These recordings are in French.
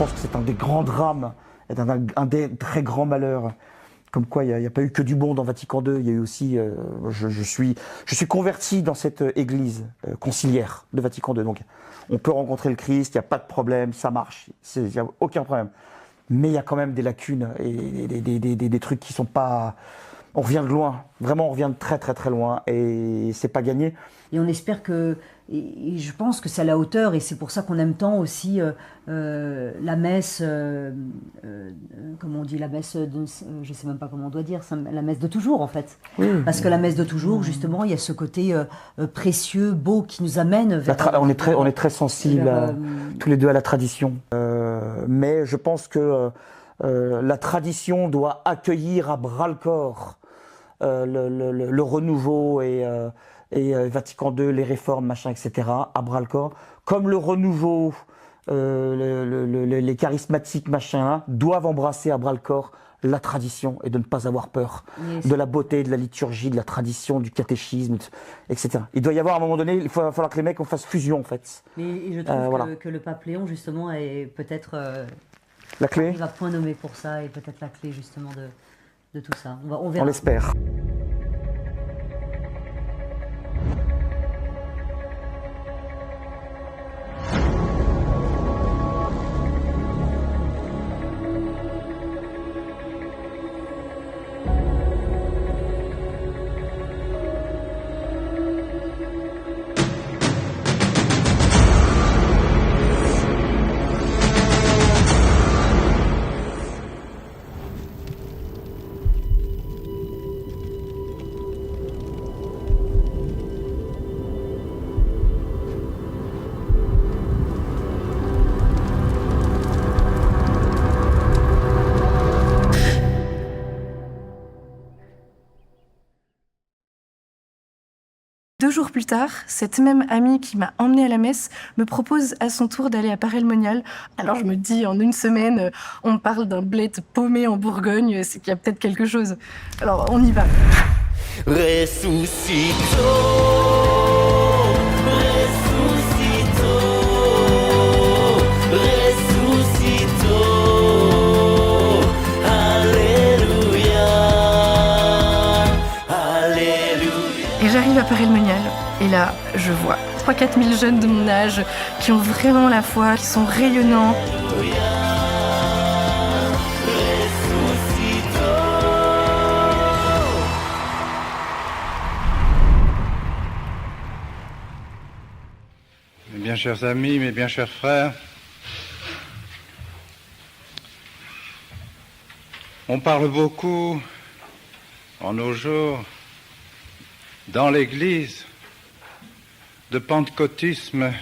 pense que c'est un des grands drames, et un des très grands malheurs. Comme quoi, il n'y a pas eu que du bon dans Vatican II, il y a eu aussi... je suis converti dans cette église conciliaire de Vatican II. Donc, on peut rencontrer le Christ, il n'y a pas de problème, ça marche, il n'y a aucun problème. Mais il y a quand même des lacunes et des trucs qui sont pas... On revient de loin, vraiment on revient de très très très loin et c'est pas gagné. Et on espère que, et je pense que c'est à la hauteur, et c'est pour ça qu'on aime tant aussi la messe, comment on dit, la messe, je sais même pas comment on doit dire, la messe de toujours en fait. Oui. Parce que la messe de toujours, justement, il y a ce côté précieux, beau, qui nous amène vers... On est très sensibles tous les deux à la tradition. Mais je pense que la tradition doit accueillir à bras-le-corps le renouveau et Vatican II, les réformes, machin, etc. à bras-le-corps. Comme le renouveau, les charismatiques, machin, doivent embrasser à bras-le-corps la tradition et de ne pas avoir peur de la beauté, de la liturgie, de la tradition, du catéchisme, etc. Il doit y avoir à un moment donné, il va falloir que les mecs on fasse fusion en fait. Et je trouve voilà. que le pape Léon justement est peut-être la clé. Il va point nommé pour ça et peut-être la clé justement de tout ça. On verra. On l'espère. Deux jours plus tard, cette même amie qui m'a emmenée à la messe me propose à son tour d'aller à Paray-le-Monial. Alors je me dis, en une semaine, on parle d'un bled paumé en Bourgogne, c'est qu'il y a peut-être quelque chose. Alors on y va. Resuscito, resuscito, resuscito, alléluia, alléluia. Et j'arrive à Paray-le-Monial, et là, je vois 3-4 000 jeunes de mon âge qui ont vraiment la foi, qui sont rayonnants. Mes bien chers amis, mes bien chers frères, on parle beaucoup en nos jours dans l'Église de pentecôtisme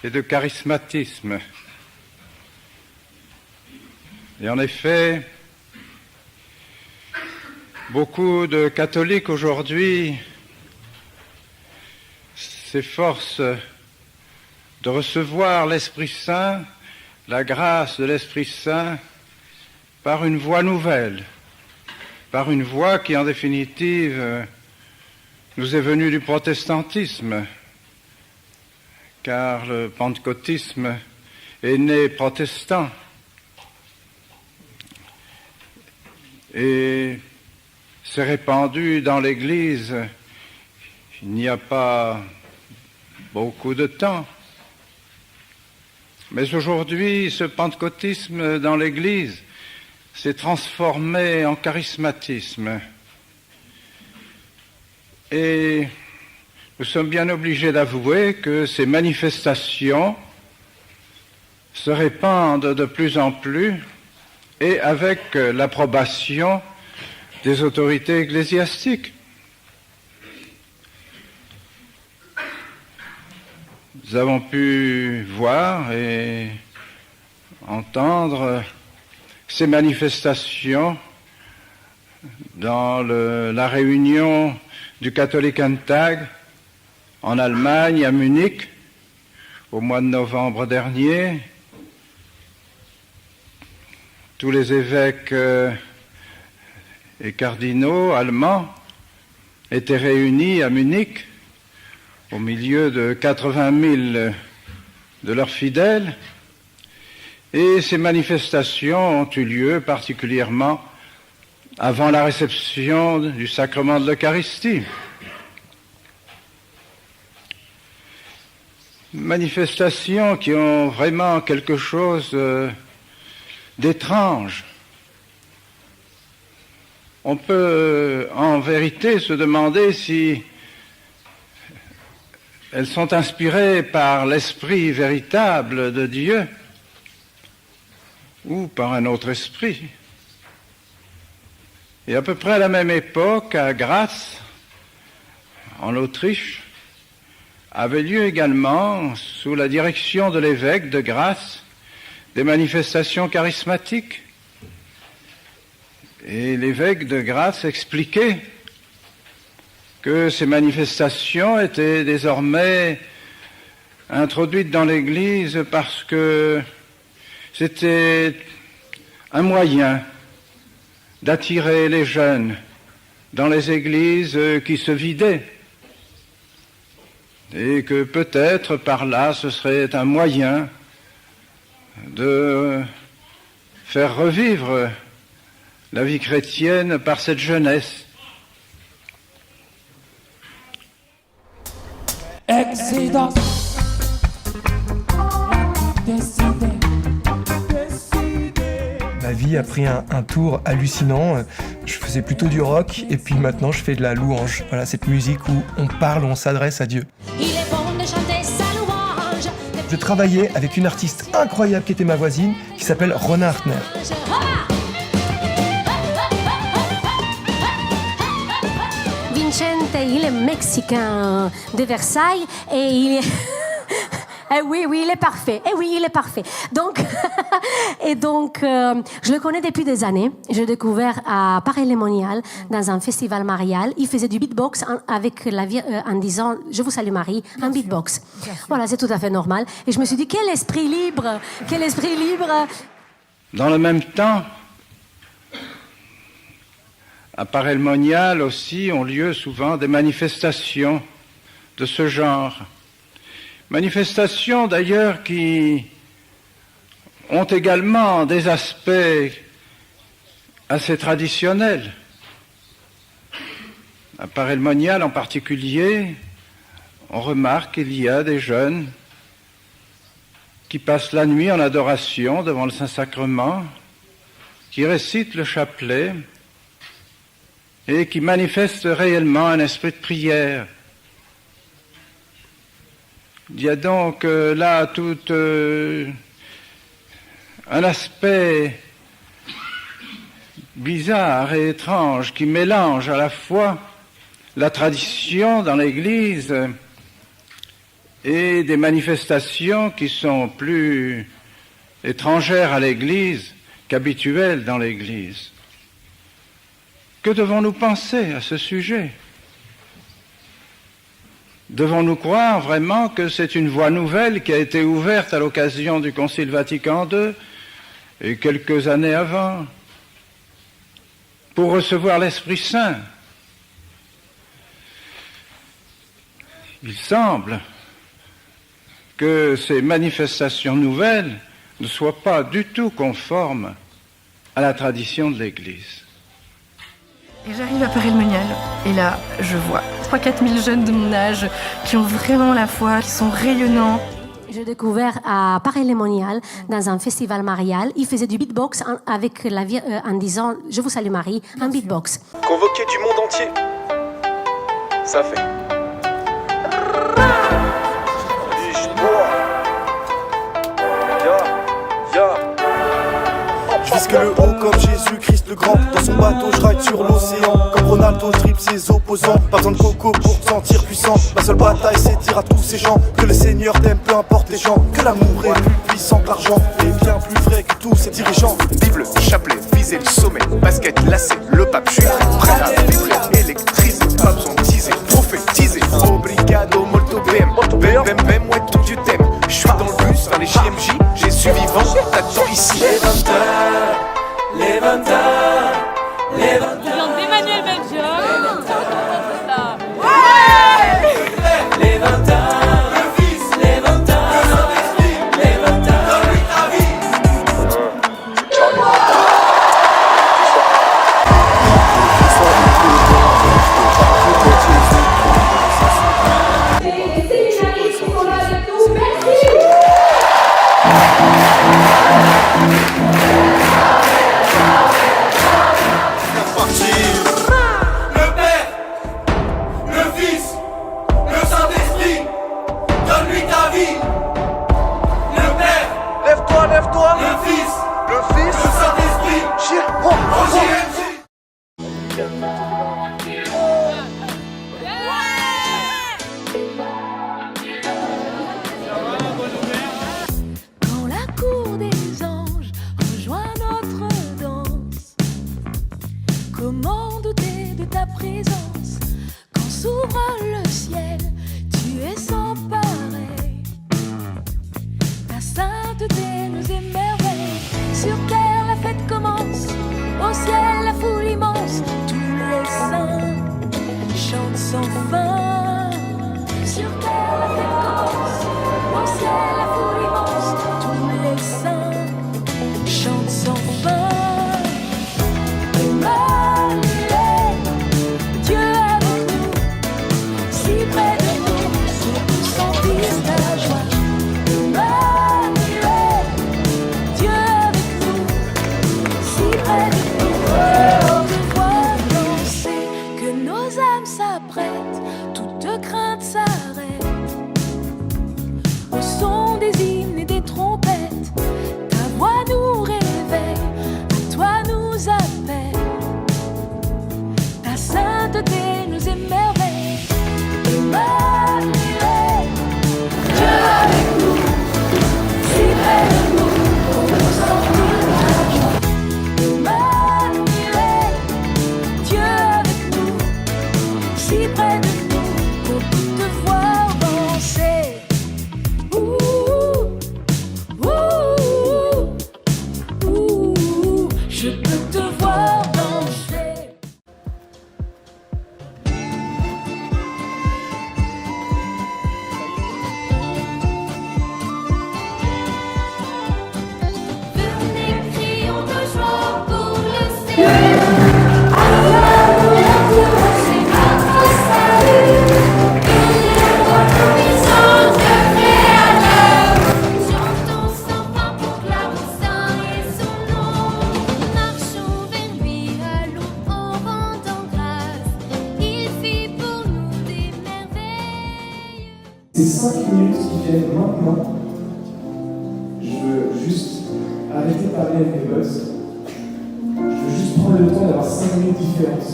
et de charismatisme. Et en effet, beaucoup de catholiques aujourd'hui s'efforcent de recevoir l'Esprit Saint, la grâce de l'Esprit Saint, par une voie nouvelle, par une voie qui, en définitive, nous est venue du protestantisme, car le pentecôtisme est né protestant. Et s'est répandu dans l'Église il n'y a pas beaucoup de temps. Mais aujourd'hui, ce pentecôtisme dans l'Église s'est transformé en charismatisme. Et nous sommes bien obligés d'avouer que ces manifestations se répandent de plus en plus et avec l'approbation des autorités ecclésiastiques. Nous avons pu voir et entendre ces manifestations dans la réunion du Katholikentag en Allemagne, à Munich, au mois de novembre dernier. Tous les évêques et cardinaux allemands étaient réunis à Munich au milieu de 80 000 de leurs fidèles, Et ces manifestations ont eu lieu particulièrement avant la réception du sacrement de l'Eucharistie. Manifestations qui ont vraiment quelque chose d'étrange. On peut en vérité se demander si elles sont inspirées par l'esprit véritable de Dieu ou par un autre esprit. Et à peu près à la même époque, à Graz, en Autriche, avait lieu également, sous la direction de l'évêque de Graz, des manifestations charismatiques. Et l'évêque de Graz expliquait que ces manifestations étaient désormais introduites dans l'Église parce que c'était un moyen d'attirer les jeunes dans les églises qui se vidaient et que peut-être par là ce serait un moyen de faire revivre la vie chrétienne par cette jeunesse. Exodus. Ma vie a pris un tour hallucinant. Je faisais plutôt du rock et puis maintenant je fais de la louange. Voilà, cette musique où on parle, où on s'adresse à Dieu. Il est bon de chanter sa louange. Je travaillais avec une artiste incroyable qui était ma voisine, qui s'appelle Rona Hartner. Vicente, il est mexicain de Versailles et il est... Eh oui, il est parfait. Eh oui, il est parfait. Donc, je le connais depuis des années. Je l'ai découvert à Paris-les-Monial, dans un festival marial. Il faisait du beatbox avec en disant « Je vous salue Marie », un beatbox. Voilà, c'est tout à fait normal. Et je me suis dit, quel esprit libre. Dans le même temps, à Paray-le-Monial aussi ont lieu souvent des manifestations de ce genre. Manifestations d'ailleurs qui ont également des aspects assez traditionnels. À Paray-le-Monial en particulier, on remarque qu'il y a des jeunes qui passent la nuit en adoration devant le Saint-Sacrement, qui récitent le chapelet et qui manifestent réellement un esprit de prière. Il y a donc là tout un aspect bizarre et étrange qui mélange à la fois la tradition dans l'Église et des manifestations qui sont plus étrangères à l'Église qu'habituelles dans l'Église. Que devons-nous penser à ce sujet ? Devons-nous croire vraiment que c'est une voie nouvelle qui a été ouverte à l'occasion du Concile Vatican II et quelques années avant pour recevoir l'Esprit Saint? Il semble que ces manifestations nouvelles ne soient pas du tout conformes à la tradition de l'Église. Et j'arrive à Paray-le-Monial, et là, je vois 3-4 000 jeunes de mon âge qui ont vraiment la foi, qui sont rayonnants. Je l'ai découvert à Paray-les-Monial, dans un festival marial. Il faisait du beatbox avec en disant « Je vous salue Marie », un beatbox. Convoquer du monde entier, ça fait. Je vise que le haut comme Jésus-Christ le grand. Dans son bateau je ride sur l'océan. Comme Ronaldo je dribble ses opposants. Pas besoin de coco pour te sentir puissant. Ma seule bataille c'est de dire à tous ces gens que le Seigneur t'aime peu importe les gens. Que l'amour est plus puissant que l'argent et bien plus vrai que tous ces dirigeants. Bible, chapelet, viser le sommet. Basket, lacet, le pape, je suis prêt à vibrer, électriser. Pas besoin de teaser, prophétiser. Obrigado, molto bem. Bem, bem, ouais, tout Dieu t'aime. Je suis dans le bus vers les JMJ. Jésus vivant, t'attends ici. Les 20 d'Emmanuel Belgium. les 20 le fils, les 20 les 20 ouvre le ciel, tu es sans pareil. Ta sainteté nous émerveille. Sur terre la fête commence, au ciel la foule immense. Tous les saints chantent sans fin. Sur terre la fête commence, au ciel la foule immense. Tous les saints chantent sans fin. Emmanuel, Dieu avec nous, si près de nous, c'est pour sentir ta joie. Emmanuel, Dieu avec nous, si près de nous, on te voit danser, que nos âmes s'apprêtent, toute crainte s'arrête. Au son des hymnes et des trompettes, ta voix nous réveille, à toi nous appelle. Ta sainteté nous émerveille. Emmanuel, Dieu avec nous, si près de nous, on peut sentir la joie. Emmanuel, Dieu avec nous, si près de nous, on peut te voir danser. Ouh, ouh, ouh, je peux te voir danser. Venez, crions de joie pour le Seigneur. Alléluia, c'est notre salut. Il est notre puissance de Créateur. Chantons sans fin pour clamer saint et son nom. Marchons vers lui, allons en rendant grâce. Il fit pour nous des merveilles. Ces 5 minutes qui viennent maintenant, je veux juste arrêter de parler avec mes boss. Je veux juste prendre le temps d'avoir 5 minutes différentes.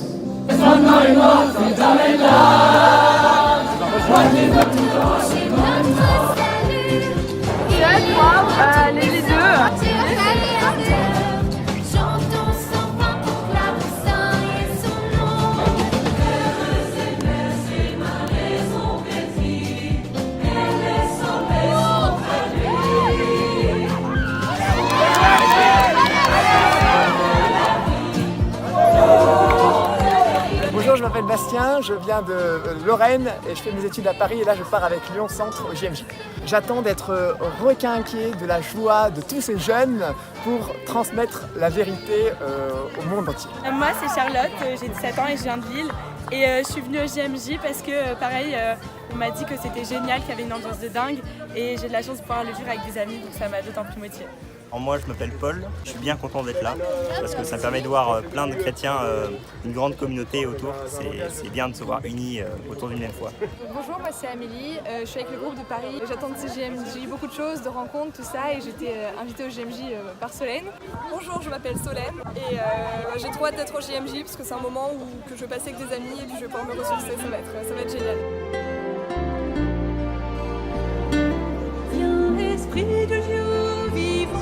Les deux. Chantons sans fin pour clamer saint et son nom. C'est ma maison pétille, et les sommets sont près de lui. Bonjour, je m'appelle Bastien, je viens de Lorraine et je fais mes études à Paris et là je pars avec Lyon Centre au JMJ. J'attends d'être requinqué de la joie de tous ces jeunes pour transmettre la vérité au monde entier. Moi c'est Charlotte, j'ai 17 ans et je viens de Lille et je suis venue au JMJ parce que pareil on m'a dit que c'était génial, qu'il y avait une ambiance de dingue et j'ai de la chance de pouvoir le vivre avec des amis donc ça m'a d'autant plus motivée. Moi je m'appelle Paul, je suis bien content d'être là parce que ça me permet de voir plein de chrétiens, une grande communauté autour, c'est bien de se voir unis autour d'une même foi. Bonjour, moi c'est Amélie, je suis avec le groupe de Paris, j'attends de ces JMJ beaucoup de choses, de rencontres, tout ça et j'étais invitée au JMJ par Solène. Bonjour, je m'appelle Solène et j'ai trop hâte d'être au JMJ parce que c'est un moment que je vais passer avec des amis et puis je vais pouvoir me ressourcer, ça va être génial. Viens, Esprit de Dieu vivant.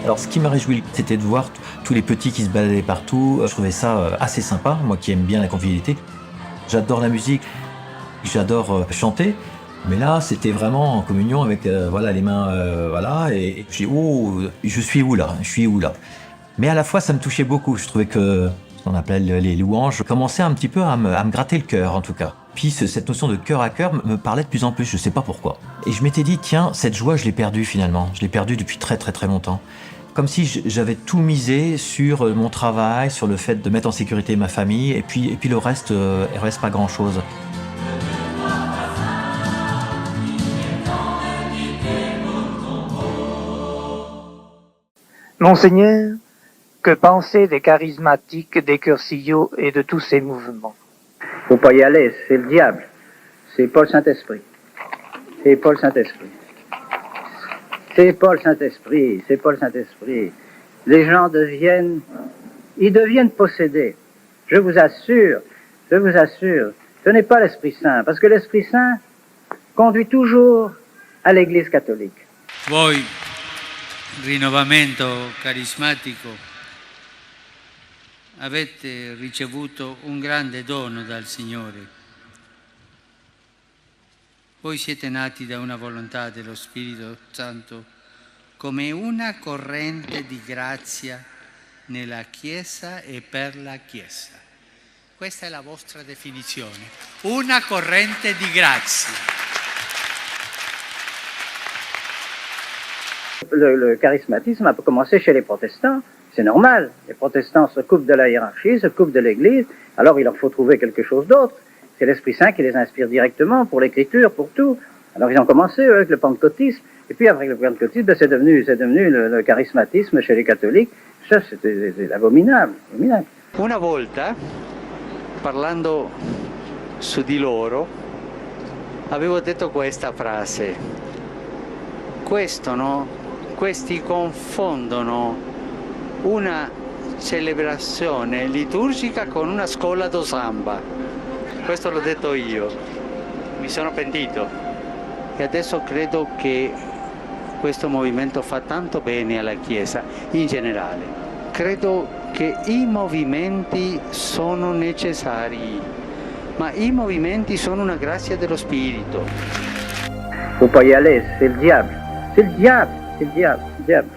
Alors ce qui m'a réjoui, c'était de voir tous les petits qui se baladaient partout. Je trouvais ça assez sympa, moi qui aime bien la convivialité. J'adore la musique, j'adore chanter. Mais là, c'était vraiment en communion avec voilà, les mains, voilà, et je dis, oh, je suis où là? Je suis où là? Mais à la fois, ça me touchait beaucoup. Je trouvais que ce qu'on appelle les louanges commençaient un petit peu à me gratter le cœur, en tout cas. Puis cette notion de cœur à cœur me parlait de plus en plus, je sais pas pourquoi. Et je m'étais dit, tiens, cette joie, je l'ai perdue finalement. Je l'ai perdue depuis très très très longtemps. Comme si j'avais tout misé sur mon travail, sur le fait de mettre en sécurité ma famille, et puis le reste, il reste pas grand-chose. Monseigneur, que penser des charismatiques, des cursillos et de tous ces mouvements? Faut pas y aller, c'est le diable. C'est pas le Saint-Esprit. C'est pas le Saint-Esprit. C'est pas le Saint-Esprit, c'est pas le Saint-Esprit. Les gens deviennent possédés. Je vous assure, ce n'est pas l'Esprit Saint. Parce que l'Esprit Saint, conduit toujours à l'Église catholique. Voi, rinnovamento carismatico, avete ricevuto un grande dono dal Signore. Voi siete nati da una volontà dello Spirito Santo come una corrente di grazia nella Chiesa e per la Chiesa. Questa è la vostra definizione, una corrente di grazia. Le charismatisme a commencé chez les protestants, c'est normal. Les protestants se coupent de la hiérarchie, se coupent de l'Église, alors il leur faut trouver quelque chose d'autre. C'est l'Esprit Saint qui les inspire directement pour l'écriture, pour tout. Alors ils ont commencé avec le pentecôtisme, et puis avec le pentecôtisme, c'est devenu le charismatisme chez les catholiques. Ça, c'est abominable, abominable. Una volta, parlando su di loro, avevo detto questa frase. Questi confondono una celebrazione liturgica con una scuola do samba. Questo l'ho detto io, mi sono pentito e adesso credo che questo movimento fa tanto bene alla Chiesa in generale. Credo che i movimenti sono necessari, ma i movimenti sono una grazia dello Spirito. Faut pas y aller, c'est le diable. C'est le diable, c'est le diable, c'est le diable.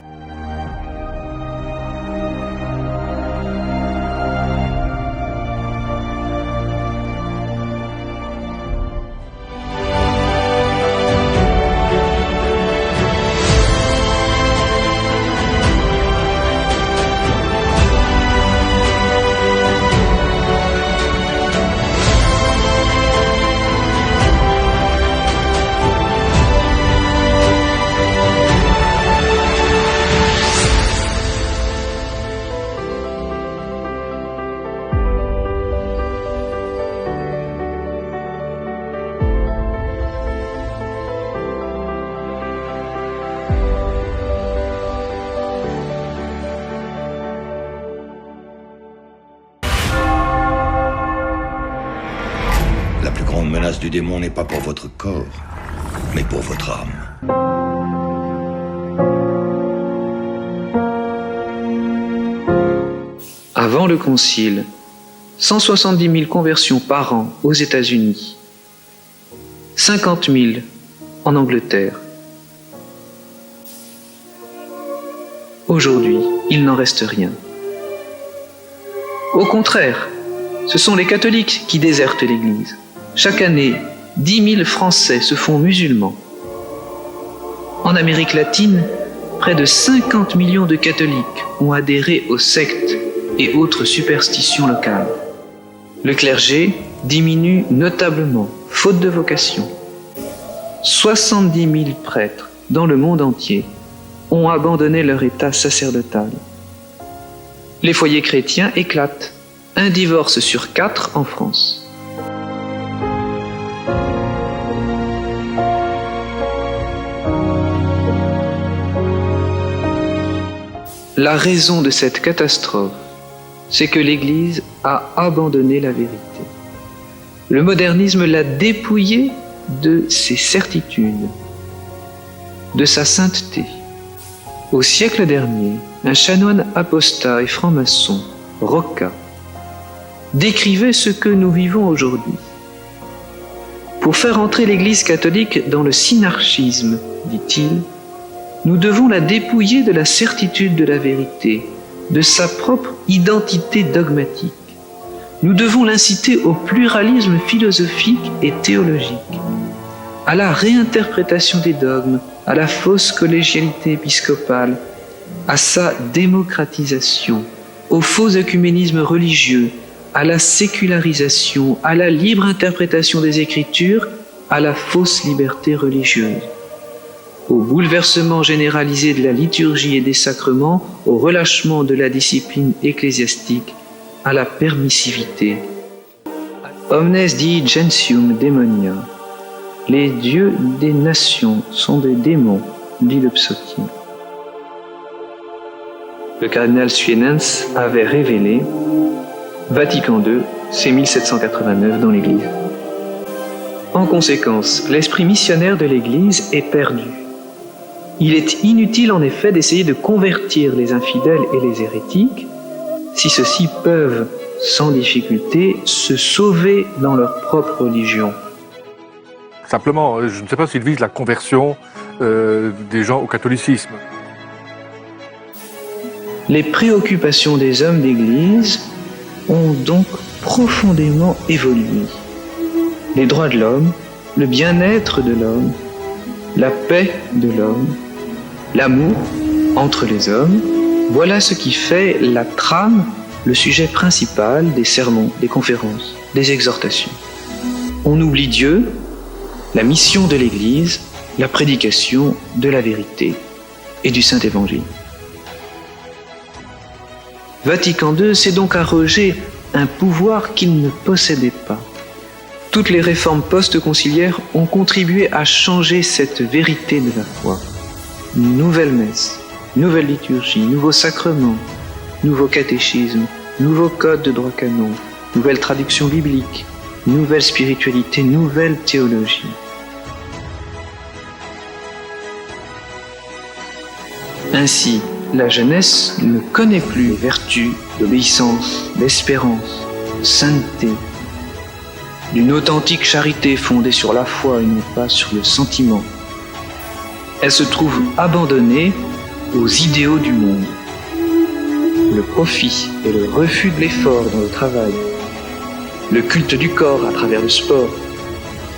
La plus grande menace du démon n'est pas pour votre corps, mais pour votre âme. Avant le Concile, 170 000 conversions par an aux États-Unis, 50 000 en Angleterre. Aujourd'hui, il n'en reste rien. Au contraire, ce sont les catholiques qui désertent l'Église. Chaque année, 10 000 Français se font musulmans. En Amérique latine, près de 50 millions de catholiques ont adhéré aux sectes et autres superstitions locales. Le clergé diminue notablement, faute de vocation. 70 000 prêtres dans le monde entier ont abandonné leur état sacerdotal. Les foyers chrétiens éclatent. Un divorce sur 4 en France. La raison de cette catastrophe, c'est que l'Église a abandonné la vérité. Le modernisme l'a dépouillée de ses certitudes, de sa sainteté. Au siècle dernier, un chanoine apostat et franc-maçon, Rocca, décrivait ce que nous vivons aujourd'hui. Pour faire entrer l'Église catholique dans le synarchisme, dit-il, nous devons la dépouiller de la certitude de la vérité, de sa propre identité dogmatique. Nous devons l'inciter au pluralisme philosophique et théologique, à la réinterprétation des dogmes, à la fausse collégialité épiscopale, à sa démocratisation, au faux œcuménisme religieux, à la sécularisation, à la libre interprétation des Écritures, à la fausse liberté religieuse, au bouleversement généralisé de la liturgie et des sacrements, au relâchement de la discipline ecclésiastique, à la permissivité. Omnes dii gentium demonia. Les dieux des nations sont des démons, dit le psautier. Le cardinal Suenens avait révélé Vatican II, c'est 1789 dans l'Église. En conséquence, l'esprit missionnaire de l'Église est perdu. Il est inutile en effet d'essayer de convertir les infidèles et les hérétiques, si ceux-ci peuvent, sans difficulté, se sauver dans leur propre religion. Simplement, je ne sais pas s'il vise la conversion des gens au catholicisme. Les préoccupations des hommes d'Église ont donc profondément évolué. Les droits de l'homme, le bien-être de l'homme, la paix de l'homme, l'amour entre les hommes, voilà ce qui fait la trame, le sujet principal des sermons, des conférences, des exhortations. On oublie Dieu, la mission de l'Église, la prédication de la vérité et du Saint-Évangile. Vatican II s'est donc arrogé un pouvoir qu'il ne possédait pas. Toutes les réformes post-conciliaires ont contribué à changer cette vérité de la foi. Nouvelle messe, nouvelle liturgie, nouveaux sacrements, nouveau catéchisme, nouveau code de droit canon, nouvelle traduction biblique, nouvelle spiritualité, nouvelle théologie. Ainsi, la jeunesse ne connaît plus les vertus d'obéissance, d'espérance, de sainteté, d'une authentique charité fondée sur la foi et non pas sur le sentiment. Elle se trouve abandonnée aux idéaux du monde. Le profit et le refus de l'effort dans le travail, le culte du corps à travers le sport,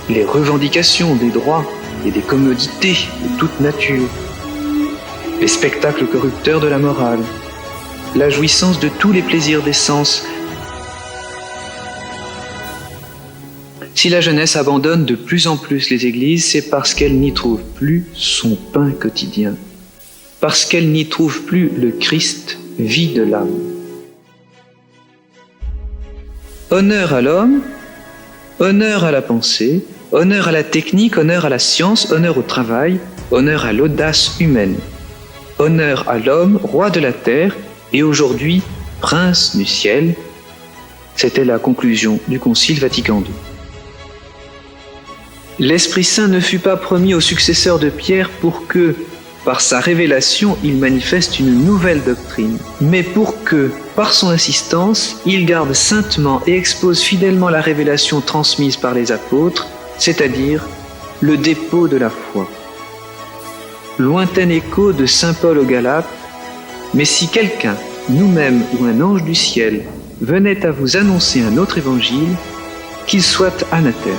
les revendications des droits et des commodités de toute nature, les spectacles corrupteurs de la morale, la jouissance de tous les plaisirs des sens. Si la jeunesse abandonne de plus en plus les églises, c'est parce qu'elle n'y trouve plus son pain quotidien, parce qu'elle n'y trouve plus le Christ, vie de l'âme. Honneur à l'homme, honneur à la pensée, honneur à la technique, honneur à la science, honneur au travail, honneur à l'audace humaine. Honneur à l'homme, roi de la terre, et aujourd'hui, prince du ciel. C'était la conclusion du Concile Vatican II. L'Esprit Saint ne fut pas promis au successeur de Pierre pour que, par sa révélation, il manifeste une nouvelle doctrine, mais pour que, par son insistance, il garde saintement et expose fidèlement la révélation transmise par les apôtres, c'est-à-dire le dépôt de la foi. Lointain écho de saint Paul aux Galates, mais si quelqu'un, nous-mêmes ou un ange du ciel, venait à vous annoncer un autre évangile, qu'il soit anathème.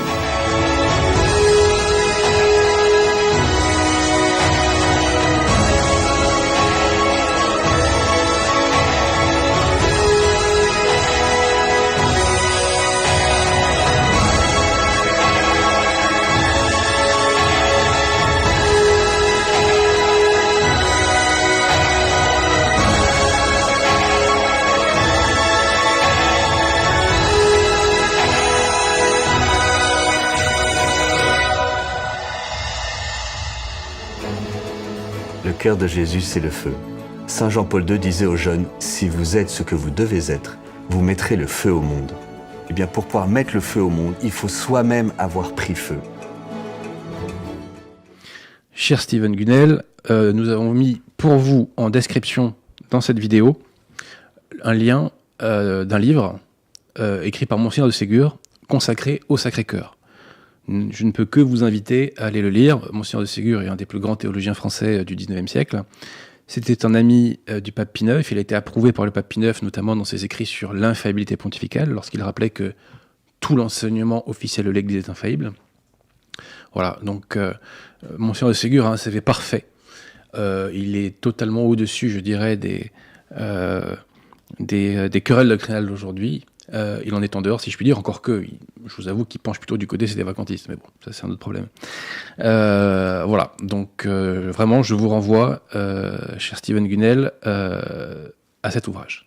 Le cœur de Jésus, c'est le feu. Saint Jean-Paul II disait aux jeunes, « Si vous êtes ce que vous devez être, vous mettrez le feu au monde. » Eh bien, pour pouvoir mettre le feu au monde, il faut soi-même avoir pris feu. Cher Steven Gunnel, nous avons mis pour vous en description dans cette vidéo un lien d'un livre écrit par Monseigneur de Ségur, consacré au Sacré-Cœur. Je ne peux que vous inviter à aller le lire. Monseigneur de Ségur est un des plus grands théologiens français du XIXe siècle. C'était un ami du pape Pie IX. Il a été approuvé par le pape Pie IX, notamment dans ses écrits sur l'infaillibilité pontificale, lorsqu'il rappelait que tout l'enseignement officiel de l'Église est infaillible. Voilà, donc Monseigneur de Ségur a un CV parfait. Il est totalement au-dessus, je dirais, des querelles doctrinales d'aujourd'hui. Il en est en dehors, si je puis dire, encore que, je vous avoue qu'il penche plutôt du côté des vacantistes, mais bon, ça c'est un autre problème. Voilà, donc vraiment, je vous renvoie, cher Steven Gunnel, à cet ouvrage.